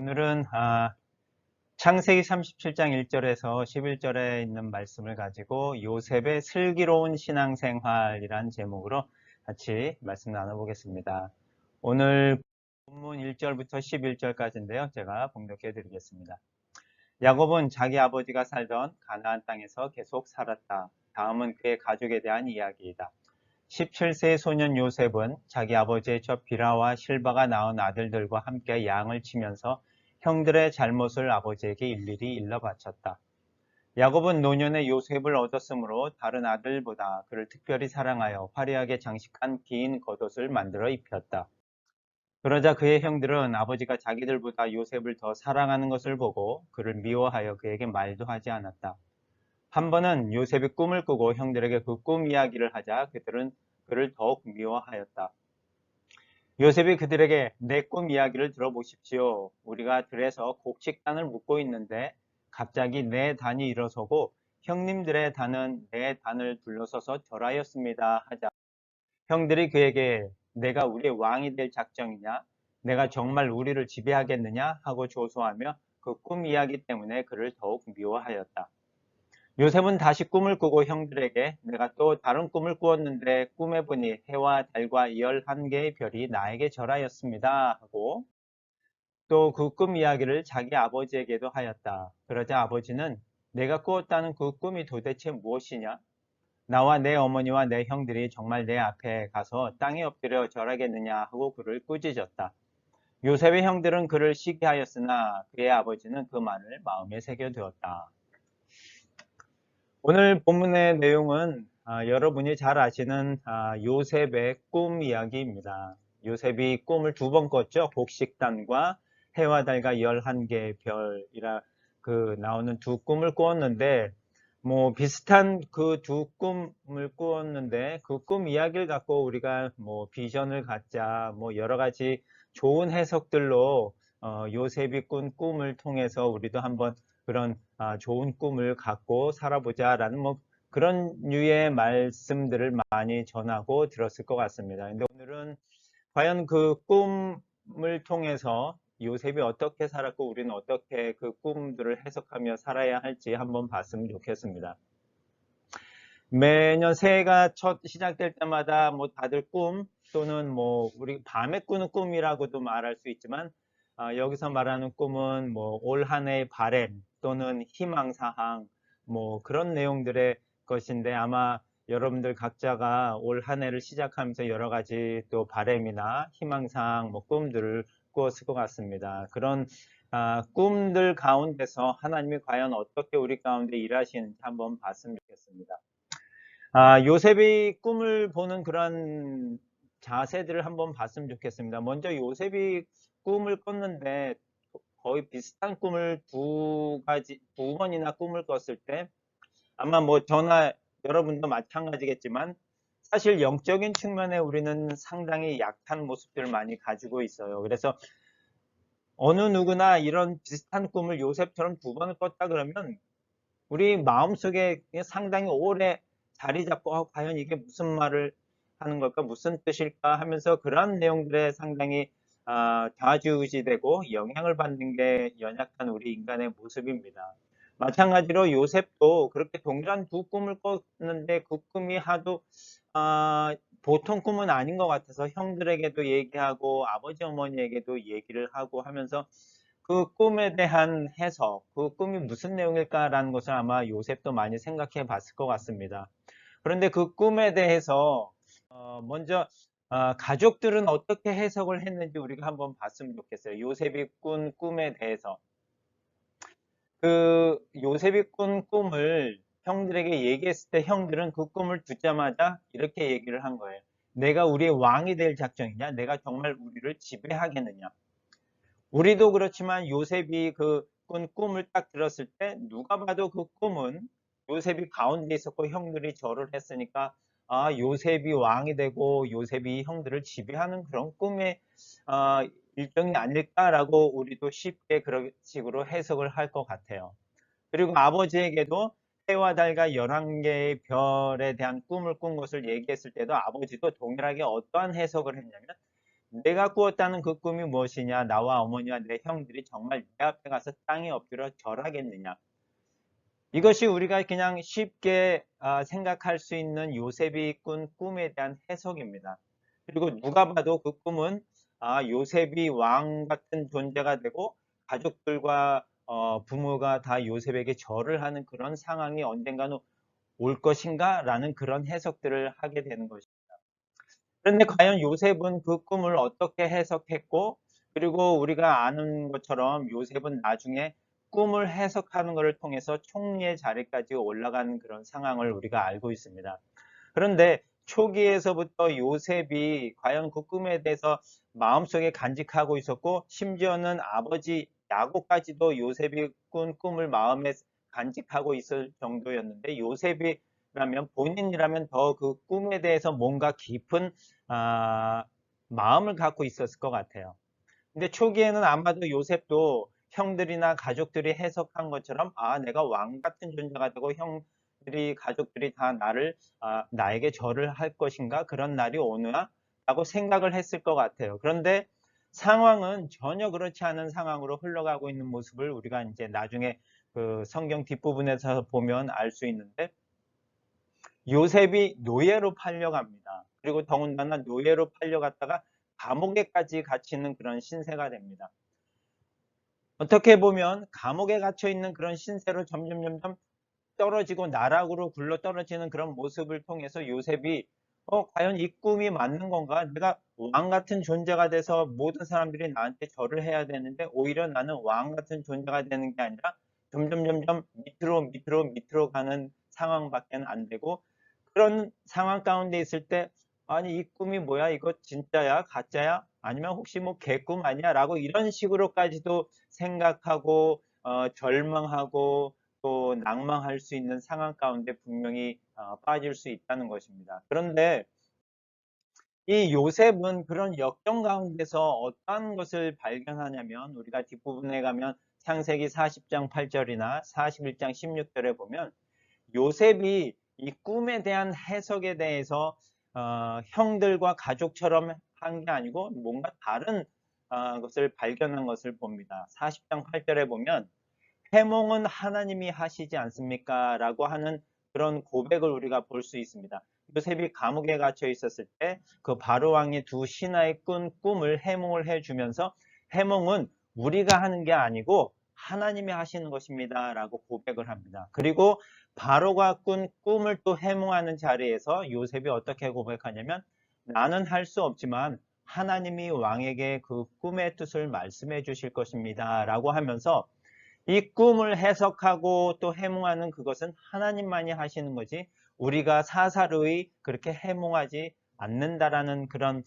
오늘은 창세기 37장 1절에서 11절에 있는 말씀을 가지고 요셉의 슬기로운 신앙생활이란 제목으로 같이 말씀 나눠보겠습니다. 오늘 본문 1절부터 11절까지인데요. 제가 봉독해 드리겠습니다. 야곱은 자기 아버지가 살던 가나안 땅에서 계속 살았다. 다음은 그의 가족에 대한 이야기이다. 17세의 소년 요셉은 자기 아버지의 첫 비라와 실바가 낳은 아들들과 함께 양을 치면서 형들의 잘못을 아버지에게 일일이 일러 바쳤다. 야곱은 노년에 요셉을 얻었으므로 다른 아들보다 그를 특별히 사랑하여 화려하게 장식한 긴 겉옷을 만들어 입혔다. 그러자 그의 형들은 아버지가 자기들보다 요셉을 더 사랑하는 것을 보고 그를 미워하여 그에게 말도 하지 않았다. 한 번은 요셉이 꿈을 꾸고 형들에게 그 꿈 이야기를 하자 그들은 그를 더욱 미워하였다. 요셉이 그들에게 내 꿈 이야기를 들어보십시오. 우리가 들에서 곡식단을 묶고 있는데 갑자기 내 단이 일어서고 형님들의 단은 내 단을 둘러서서 절하였습니다. 하자 형들이 그에게 내가 우리의 왕이 될 작정이냐? 내가 정말 우리를 지배하겠느냐? 하고 조소하며 그 꿈 이야기 때문에 그를 더욱 미워하였다. 요셉은 다시 꿈을 꾸고 형들에게 내가 또 다른 꿈을 꾸었는데 꿈에 보니 해와 달과 11개의 별이 나에게 절하였습니다 하고 또 그 꿈 이야기를 자기 아버지에게도 하였다. 그러자 아버지는 내가 꾸었다는 그 꿈이 도대체 무엇이냐? 나와 내 어머니와 내 형들이 정말 내 앞에 가서 땅에 엎드려 절하겠느냐 하고 그를 꾸짖었다. 요셉의 형들은 그를 시기하였으나 그의 아버지는 그 말을 마음에 새겨두었다. 오늘 본문의 내용은 여러분이 잘 아시는 요셉의 꿈 이야기입니다. 요셉이 꿈을 두 번 꿨죠. 곡식단과 해와 달과 11개의 별이라 나오는 두 꿈을 꾸었는데 뭐 비슷한 그 두 꿈을 꾸었는데 그 꿈 이야기를 갖고 우리가 뭐 비전을 갖자 뭐 여러 가지 좋은 해석들로 요셉이 꾼 꿈을 통해서 우리도 한번 그런 좋은 꿈을 갖고 살아보자 라는 뭐 그런 류의 말씀들을 많이 전하고 들었을 것 같습니다. 근데 오늘은 과연 그 꿈을 통해서 요셉이 어떻게 살았고 우리는 어떻게 그 꿈들을 해석하며 살아야 할지 한번 봤으면 좋겠습니다. 매년 새해가 첫 시작될 때마다 뭐 다들 꿈 또는 뭐 우리 밤에 꾸는 꿈이라고도 말할 수 있지만 여기서 말하는 꿈은 뭐 올 한 해의 바램 또는 희망사항 뭐 그런 내용들의 것인데 아마 여러분들 각자가 올 한 해를 시작하면서 여러 가지 또 바램이나 희망사항 뭐 꿈들을 꾸었을 것 같습니다. 그런 꿈들 가운데서 하나님이 과연 어떻게 우리 가운데 일하시는지 한번 봤으면 좋겠습니다. 요셉이 꿈을 보는 그런 자세들을 한번 봤으면 좋겠습니다. 먼저 요셉이 꿈을 꿨는데 거의 비슷한 꿈을 두 번이나 꿈을 꿨을 때 아마 뭐 저나 여러분도 마찬가지겠지만 사실 영적인 측면에 우리는 상당히 약한 모습들을 많이 가지고 있어요. 그래서 어느 누구나 이런 비슷한 꿈을 요셉처럼 두 번을 꿨다 그러면 우리 마음속에 상당히 오래 자리 잡고 과연 이게 무슨 말을 하는 걸까 무슨 뜻일까 하면서 그런 내용들에 상당히 좌지우지되고 영향을 받는 게 연약한 우리 인간의 모습입니다. 마찬가지로 요셉도 그렇게 동일한 두 꿈을 꿨는데 그 꿈이 하도 보통 꿈은 아닌 것 같아서 형들에게도 얘기하고 아버지 어머니에게도 얘기를 하고 하면서 그 꿈에 대한 해석, 그 꿈이 무슨 내용일까라는 것을 아마 요셉도 많이 생각해 봤을 것 같습니다. 그런데 그 꿈에 대해서 먼저 가족들은 어떻게 해석을 했는지 우리가 한번 봤으면 좋겠어요. 요셉이 꾼 꿈에 대해서. 그 요셉이 꾼 꿈을 형들에게 얘기했을 때 형들은 그 꿈을 듣자마자 이렇게 얘기를 한 거예요. 내가 우리의 왕이 될 작정이냐? 내가 정말 우리를 지배하겠느냐? 우리도 그렇지만 요셉이 그 꾼 꿈을 딱 들었을 때 누가 봐도 그 꿈은 요셉이 가운데 있었고 형들이 절을 했으니까 요셉이 왕이 되고 요셉이 형들을 지배하는 그런 꿈의 일정이 아닐까라고 우리도 쉽게 그런 식으로 해석을 할 것 같아요. 그리고 아버지에게도 해와 달과 11개의 별에 대한 꿈을 꾼 것을 얘기했을 때도 아버지도 동일하게 어떠한 해석을 했냐면 내가 꾸었다는 그 꿈이 무엇이냐? 나와 어머니와 내 형들이 정말 내 앞에 가서 땅에 엎드려 절하겠느냐? 이것이 우리가 그냥 쉽게 생각할 수 있는 요셉이 꾼 꿈에 대한 해석입니다. 그리고 누가 봐도 그 꿈은 요셉이 왕 같은 존재가 되고 가족들과 부모가 다 요셉에게 절을 하는 그런 상황이 언젠가는 올 것인가? 라는 그런 해석들을 하게 되는 것입니다. 그런데 과연 요셉은 그 꿈을 어떻게 해석했고, 그리고 우리가 아는 것처럼 요셉은 나중에 꿈을 해석하는 것을 통해서 총리의 자리까지 올라가는 그런 상황을 우리가 알고 있습니다. 그런데 초기에서부터 요셉이 과연 그 꿈에 대해서 마음속에 간직하고 있었고, 심지어는 아버지 야곱까지도 요셉이 꾼 꿈을 마음에 간직하고 있을 정도였는데, 요셉이라면 본인이라면 더 그 꿈에 대해서 뭔가 깊은 아, 마음을 갖고 있었을 것 같아요. 근데 초기에는 아마도 요셉도 형들이나 가족들이 해석한 것처럼 내가 왕 같은 존재가 되고 형들이 가족들이 다 나에게 절을 할 것인가 그런 날이 오느냐 라고 생각을 했을 것 같아요. 그런데 상황은 전혀 그렇지 않은 상황으로 흘러가고 있는 모습을 우리가 이제 나중에 그 성경 뒷부분에서 보면 알 수 있는데 요셉이 노예로 팔려갑니다. 그리고 더군다나 노예로 팔려갔다가 감옥에까지 갇히는 그런 신세가 됩니다. 어떻게 보면 감옥에 갇혀 있는 그런 신세로 점점 떨어지고 나락으로 굴러 떨어지는 그런 모습을 통해서 요셉이 과연 이 꿈이 맞는 건가? 내가 왕 같은 존재가 돼서 모든 사람들이 나한테 절을 해야 되는데 오히려 나는 왕 같은 존재가 되는 게 아니라 점점 밑으로 가는 상황밖에 안 되고 그런 상황 가운데 있을 때 아니 이 꿈이 뭐야? 이거 진짜야? 가짜야? 아니면 혹시 뭐 개꿈 아니야? 라고 이런 식으로까지도 생각하고 절망하고 또 낭망할 수 있는 상황 가운데 분명히 빠질 수 있다는 것입니다. 그런데 이 요셉은 그런 역경 가운데서 어떠한 것을 발견하냐면 우리가 뒷부분에 가면 창세기 40장 8절이나 41장 16절에 보면 요셉이 이 꿈에 대한 해석에 대해서 형들과 가족처럼 한 게 아니고 뭔가 다른 것을 발견한 것을 봅니다. 40장 8절에 보면 해몽은 하나님이 하시지 않습니까? 라고 하는 그런 고백을 우리가 볼 수 있습니다. 요셉이 감옥에 갇혀 있었을 때 그 바로 왕이 두 신하의 꾼 꿈을 해몽을 해주면서 해몽은 우리가 하는 게 아니고 하나님이 하시는 것입니다. 라고 고백을 합니다. 그리고 바로가 꾼 꿈을 또 해몽하는 자리에서 요셉이 어떻게 고백하냐면 나는 할 수 없지만 하나님이 왕에게 그 꿈의 뜻을 말씀해 주실 것입니다. 라고 하면서 이 꿈을 해석하고 또 해몽하는 그것은 하나님만이 하시는 거지 우리가 사사로이 그렇게 해몽하지 않는다라는 그런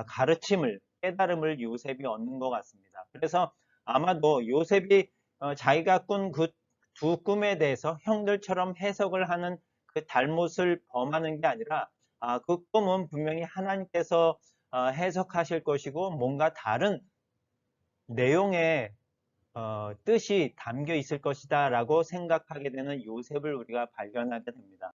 가르침을 깨달음을 요셉이 얻는 것 같습니다. 그래서 아마도 요셉이 자기가 꾼 그 두 꿈에 대해서 형들처럼 해석을 하는 그 잘못을 범하는 게 아니라 그 꿈은 분명히 하나님께서 해석하실 것이고 뭔가 다른 내용의 뜻이 담겨 있을 것이다 라고 생각하게 되는 요셉을 우리가 발견하게 됩니다.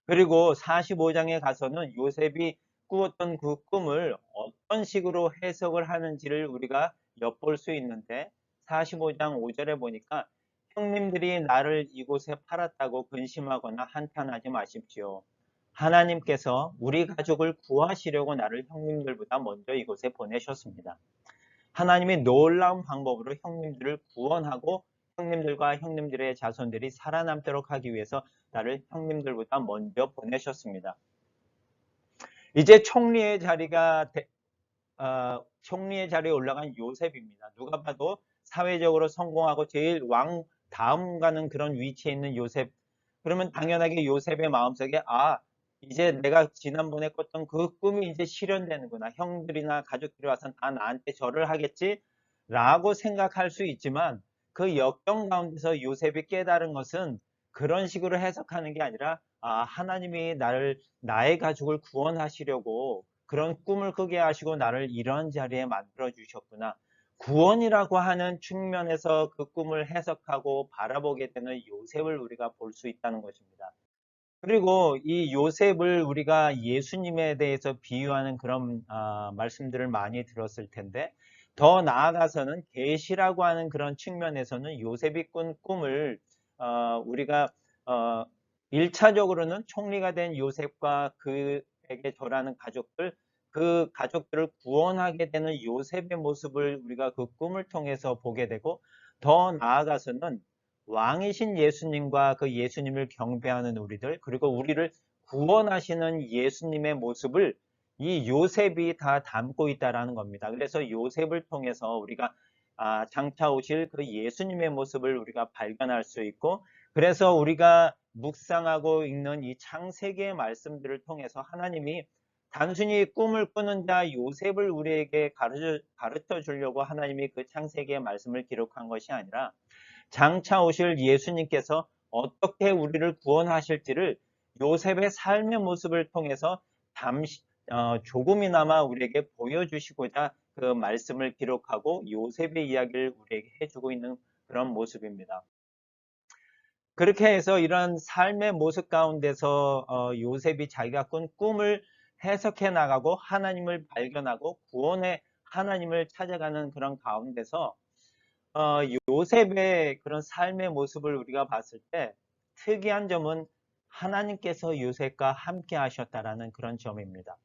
그리고 45장에 가서는 요셉이 꾸었던 그 꿈을 어떤 식으로 해석을 하는지를 우리가 엿볼 수 있는데 45장 5절에 보니까 형님들이 나를 이곳에 팔았다고 근심하거나 한탄하지 마십시오. 하나님께서 우리 가족을 구하시려고 나를 형님들보다 먼저 이곳에 보내셨습니다. 하나님이 놀라운 방법으로 형님들을 구원하고 형님들과 형님들의 자손들이 살아남도록 하기 위해서 나를 형님들보다 먼저 보내셨습니다. 이제 총리의 자리에 올라간 요셉입니다. 누가 봐도 사회적으로 성공하고 제일 왕 다음 가는 그런 위치에 있는 요셉. 그러면 당연하게 요셉의 마음속에 이제 내가 지난번에 꿨던 그 꿈이 이제 실현되는구나. 형들이나 가족들이 와서 다 나한테 절을 하겠지? 라고 생각할 수 있지만 그 역경 가운데서 요셉이 깨달은 것은 그런 식으로 해석하는 게 아니라 하나님이 나의 가족을 구원하시려고 그런 꿈을 꾸게 하시고 나를 이런 자리에 만들어 주셨구나. 구원이라고 하는 측면에서 그 꿈을 해석하고 바라보게 되는 요셉을 우리가 볼 수 있다는 것입니다. 그리고 이 요셉을 우리가 예수님에 대해서 비유하는 그런 말씀들을 많이 들었을 텐데, 더 나아가서는 계시라고 하는 그런 측면에서는 요셉이 꾼 꿈을 우리가 어, 1차적으로는 총리가 된 요셉과 그에게 절하는 가족들, 그 가족들을 구원하게 되는 요셉의 모습을 우리가 그 꿈을 통해서 보게 되고, 더 나아가서는 왕이신 예수님과 그 예수님을 경배하는 우리들, 그리고 우리를 구원하시는 예수님의 모습을 이 요셉이 다 담고 있다라는 겁니다. 그래서 요셉을 통해서 우리가 장차 오실 그 예수님의 모습을 우리가 발견할 수 있고, 그래서 우리가 묵상하고 읽는 이 창세기의 말씀들을 통해서 하나님이 단순히 꿈을 꾸는 자 요셉을 우리에게 가르쳐 주려고 하나님이 그 창세기의 말씀을 기록한 것이 아니라, 장차 오실 예수님께서 어떻게 우리를 구원하실지를 요셉의 삶의 모습을 통해서 조금이나마 우리에게 보여주시고자 그 말씀을 기록하고 요셉의 이야기를 우리에게 해주고 있는 그런 모습입니다. 그렇게 해서 이런 삶의 모습 가운데서 요셉이 자기가 꾼 꿈을 해석해 나가고 하나님을 발견하고 구원의 하나님을 찾아가는 그런 가운데서 요셉의 그런 삶의 모습을 우리가 봤을 때 특이한 점은 하나님께서 요셉과 함께 하셨다라는 그런 점입니다.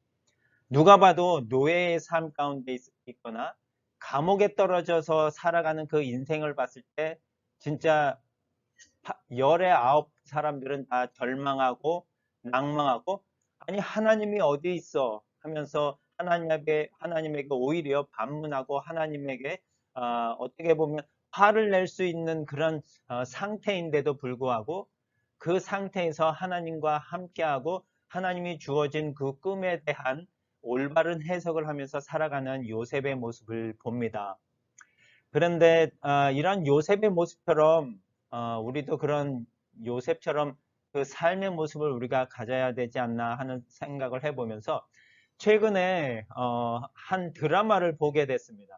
누가 봐도 노예의 삶 가운데 있거나 감옥에 떨어져서 살아가는 그 인생을 봤을 때 진짜 열의 아홉 사람들은 다 절망하고 낭망하고, 아니 하나님이 어디 있어 하면서 하나님에게 오히려 반문하고 하나님에게 어떻게 보면 화를 낼 수 있는 그런 상태인데도 불구하고, 그 상태에서 하나님과 함께하고 하나님이 주어진 그 꿈에 대한 올바른 해석을 하면서 살아가는 요셉의 모습을 봅니다. 그런데 이런 요셉의 모습처럼 우리도 그런 요셉처럼 그 삶의 모습을 우리가 가져야 되지 않나 하는 생각을 해보면서 최근에 한 드라마를 보게 됐습니다.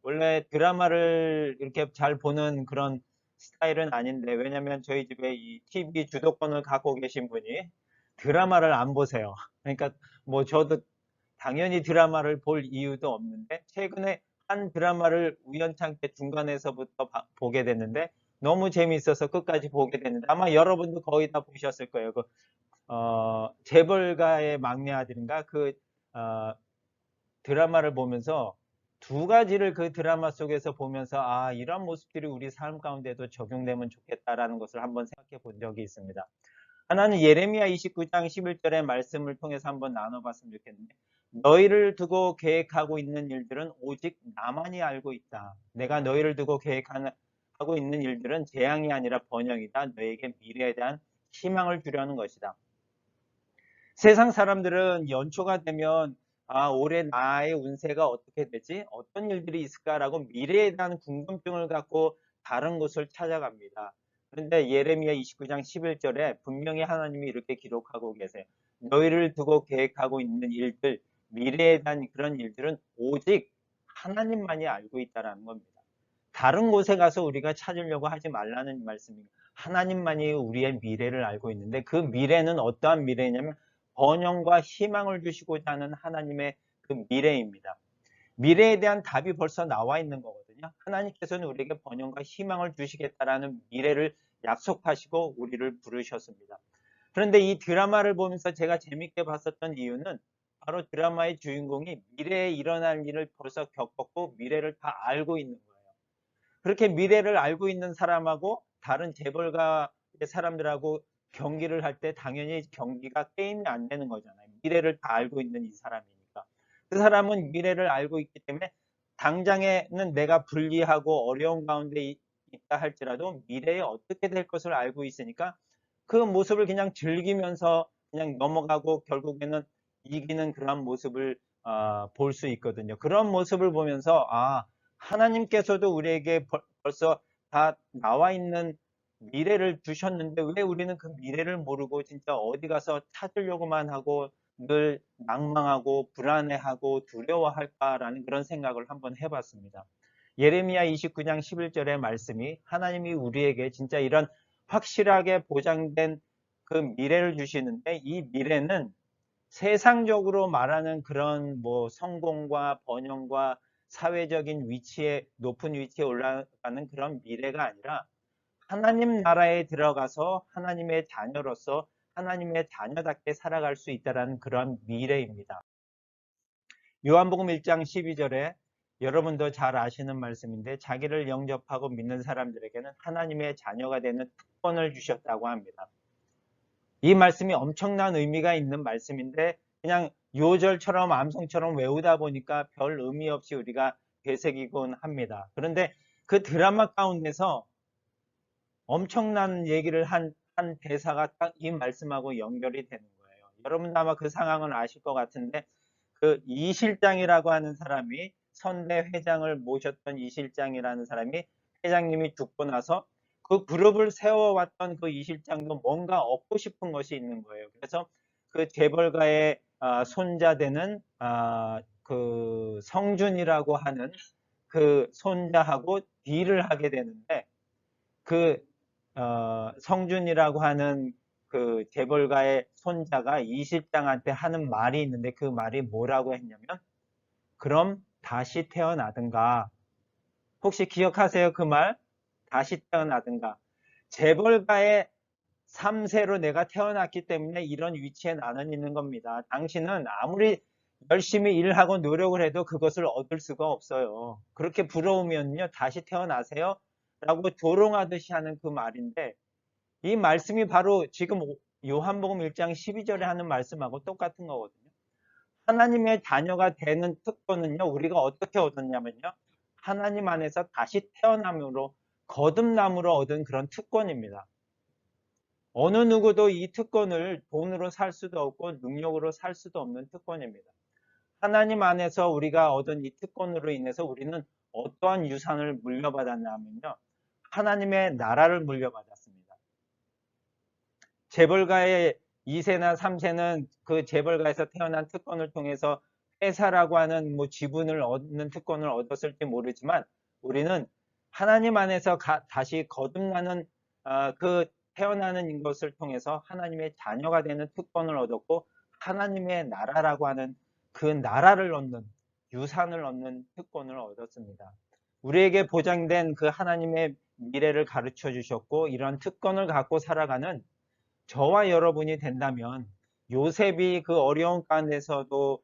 원래 드라마를 이렇게 잘 보는 그런 스타일은 아닌데, 왜냐면 저희 집에 이 TV 주도권을 갖고 계신 분이 드라마를 안 보세요. 그러니까 뭐 저도 당연히 드라마를 볼 이유도 없는데, 최근에 한 드라마를 우연찮게 중간에서부터 보게 됐는데 너무 재미있어서 끝까지 보게 됐는데, 아마 여러분도 거의 다 보셨을 거예요. 재벌가의 막내 아들인가 어, 드라마를 보면서 두 가지를 그 드라마 속에서 보면서 이런 모습들이 우리 삶 가운데도 적용되면 좋겠다라는 것을 한번 생각해 본 적이 있습니다. 하나는 예레미야 29장 11절의 말씀을 통해서 한번 나눠봤으면 좋겠는데, 너희를 두고 계획하고 있는 일들은 오직 나만이 알고 있다. 내가 너희를 두고 하고 있는 일들은 재앙이 아니라 번영이다. 너에게 미래에 대한 희망을 주려는 것이다. 세상 사람들은 연초가 되면 올해 나의 운세가 어떻게 되지? 어떤 일들이 있을까라고 미래에 대한 궁금증을 갖고 다른 곳을 찾아갑니다. 그런데 예레미야 29장 11절에 분명히 하나님이 이렇게 기록하고 계세요. 너희를 두고 계획하고 있는 일들, 미래에 대한 그런 일들은 오직 하나님만이 알고 있다는 겁니다. 다른 곳에 가서 우리가 찾으려고 하지 말라는 말씀입니다. 하나님만이 우리의 미래를 알고 있는데, 그 미래는 어떠한 미래냐면 번영과 희망을 주시고자 하는 하나님의 그 미래입니다. 미래에 대한 답이 벌써 나와 있는 거거든요. 하나님께서는 우리에게 번영과 희망을 주시겠다라는 미래를 약속하시고 우리를 부르셨습니다. 그런데 이 드라마를 보면서 제가 재밌게 봤었던 이유는 바로 드라마의 주인공이 미래에 일어날 일을 벌써 겪었고 미래를 다 알고 있는 거예요. 그렇게 미래를 알고 있는 사람하고 다른 재벌가의 사람들하고 경기를 할 때 당연히 경기가 게임이 안 되는 거잖아요. 미래를 다 알고 있는 이 사람이니까. 그 사람은 미래를 알고 있기 때문에 당장에는 내가 불리하고 어려운 가운데 있다 할지라도 미래에 어떻게 될 것을 알고 있으니까 그 모습을 그냥 즐기면서 그냥 넘어가고 결국에는 이기는 그런 모습을 볼 수 있거든요. 그런 모습을 보면서 하나님께서도 우리에게 벌써 다 나와 있는 미래를 주셨는데 왜 우리는 그 미래를 모르고 진짜 어디 가서 찾으려고만 하고 늘 낭망하고 불안해하고 두려워할까라는 그런 생각을 한번 해봤습니다. 예레미야 29장 11절의 말씀이 하나님이 우리에게 진짜 이런 확실하게 보장된 그 미래를 주시는데 이 미래는 세상적으로 말하는 그런 뭐 성공과 번영과 사회적인 위치에 높은 위치에 올라가는 그런 미래가 아니라 하나님 나라에 들어가서 하나님의 자녀로서 하나님의 자녀답게 살아갈 수 있다는 그런 미래입니다. 요한복음 1장 12절에 여러분도 잘 아시는 말씀인데 자기를 영접하고 믿는 사람들에게는 하나님의 자녀가 되는 특권을 주셨다고 합니다. 이 말씀이 엄청난 의미가 있는 말씀인데 그냥 요절처럼 암송처럼 외우다 보니까 별 의미 없이 우리가 되새기곤 합니다. 그런데 그 드라마 가운데서 엄청난 얘기를 한 대사가 딱 이 말씀하고 연결이 되는 거예요. 여러분도 아마 그 상황을 아실 것 같은데 그 이실장이라고 하는 사람이 선대 회장을 모셨던 이실장이라는 사람이 회장님이 죽고 나서 그 그룹을 세워왔던 그 이실장도 뭔가 얻고 싶은 것이 있는 거예요. 그래서 그 재벌가의 손자 되는 그 성준이라고 하는 그 손자하고 딜을 하게 되는데 그 성준이라고 하는 그 재벌가의 손자가 이 실장한테 하는 말이 있는데 그 말이 뭐라고 했냐면 그럼 다시 태어나든가. 혹시 기억하세요? 그 말? 다시 태어나든가. 재벌가의 3세로 내가 태어났기 때문에 이런 위치에 나는 있는 겁니다. 당신은 아무리 열심히 일하고 노력을 해도 그것을 얻을 수가 없어요. 그렇게 부러우면요, 다시 태어나세요. 라고 조롱하듯이 하는 그 말인데, 이 말씀이 바로 지금 요한복음 1장 12절에 하는 말씀하고 똑같은 거거든요. 하나님의 자녀가 되는 특권은요, 우리가 어떻게 얻었냐면요, 하나님 안에서 다시 태어남으로, 거듭남으로 얻은 그런 특권입니다. 어느 누구도 이 특권을 돈으로 살 수도 없고 능력으로 살 수도 없는 특권입니다. 하나님 안에서 우리가 얻은 이 특권으로 인해서 우리는 어떠한 유산을 물려받았냐면요, 하나님의 나라를 물려받았습니다. 재벌가의 2세나 3세는 그 재벌가에서 태어난 특권을 통해서 회사라고 하는 뭐 지분을 얻는 특권을 얻었을지 모르지만 우리는 하나님 안에서 다시 거듭나는 그 태어나는 것을 통해서 하나님의 자녀가 되는 특권을 얻었고 하나님의 나라라고 하는 그 나라를 얻는 유산을 얻는 특권을 얻었습니다. 우리에게 보장된 그 하나님의 미래를 가르쳐 주셨고 이런 특권을 갖고 살아가는 저와 여러분이 된다면 요셉이 그 어려운 가운데서도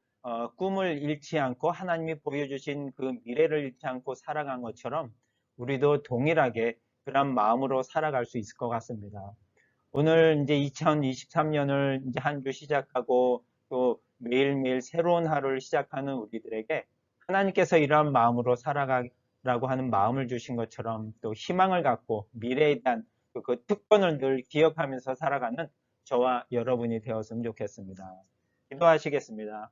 꿈을 잃지 않고 하나님이 보여주신 그 미래를 잃지 않고 살아간 것처럼 우리도 동일하게 그런 마음으로 살아갈 수 있을 것 같습니다. 오늘 이제 2023년을 이제 한 주 시작하고 또 매일매일 새로운 하루를 시작하는 우리들에게 하나님께서 이러한 마음으로 살아가라고 하는 마음을 주신 것처럼 또 희망을 갖고 미래에 대한 그 특권을 늘 기억하면서 살아가는 저와 여러분이 되었으면 좋겠습니다. 기도하시겠습니다.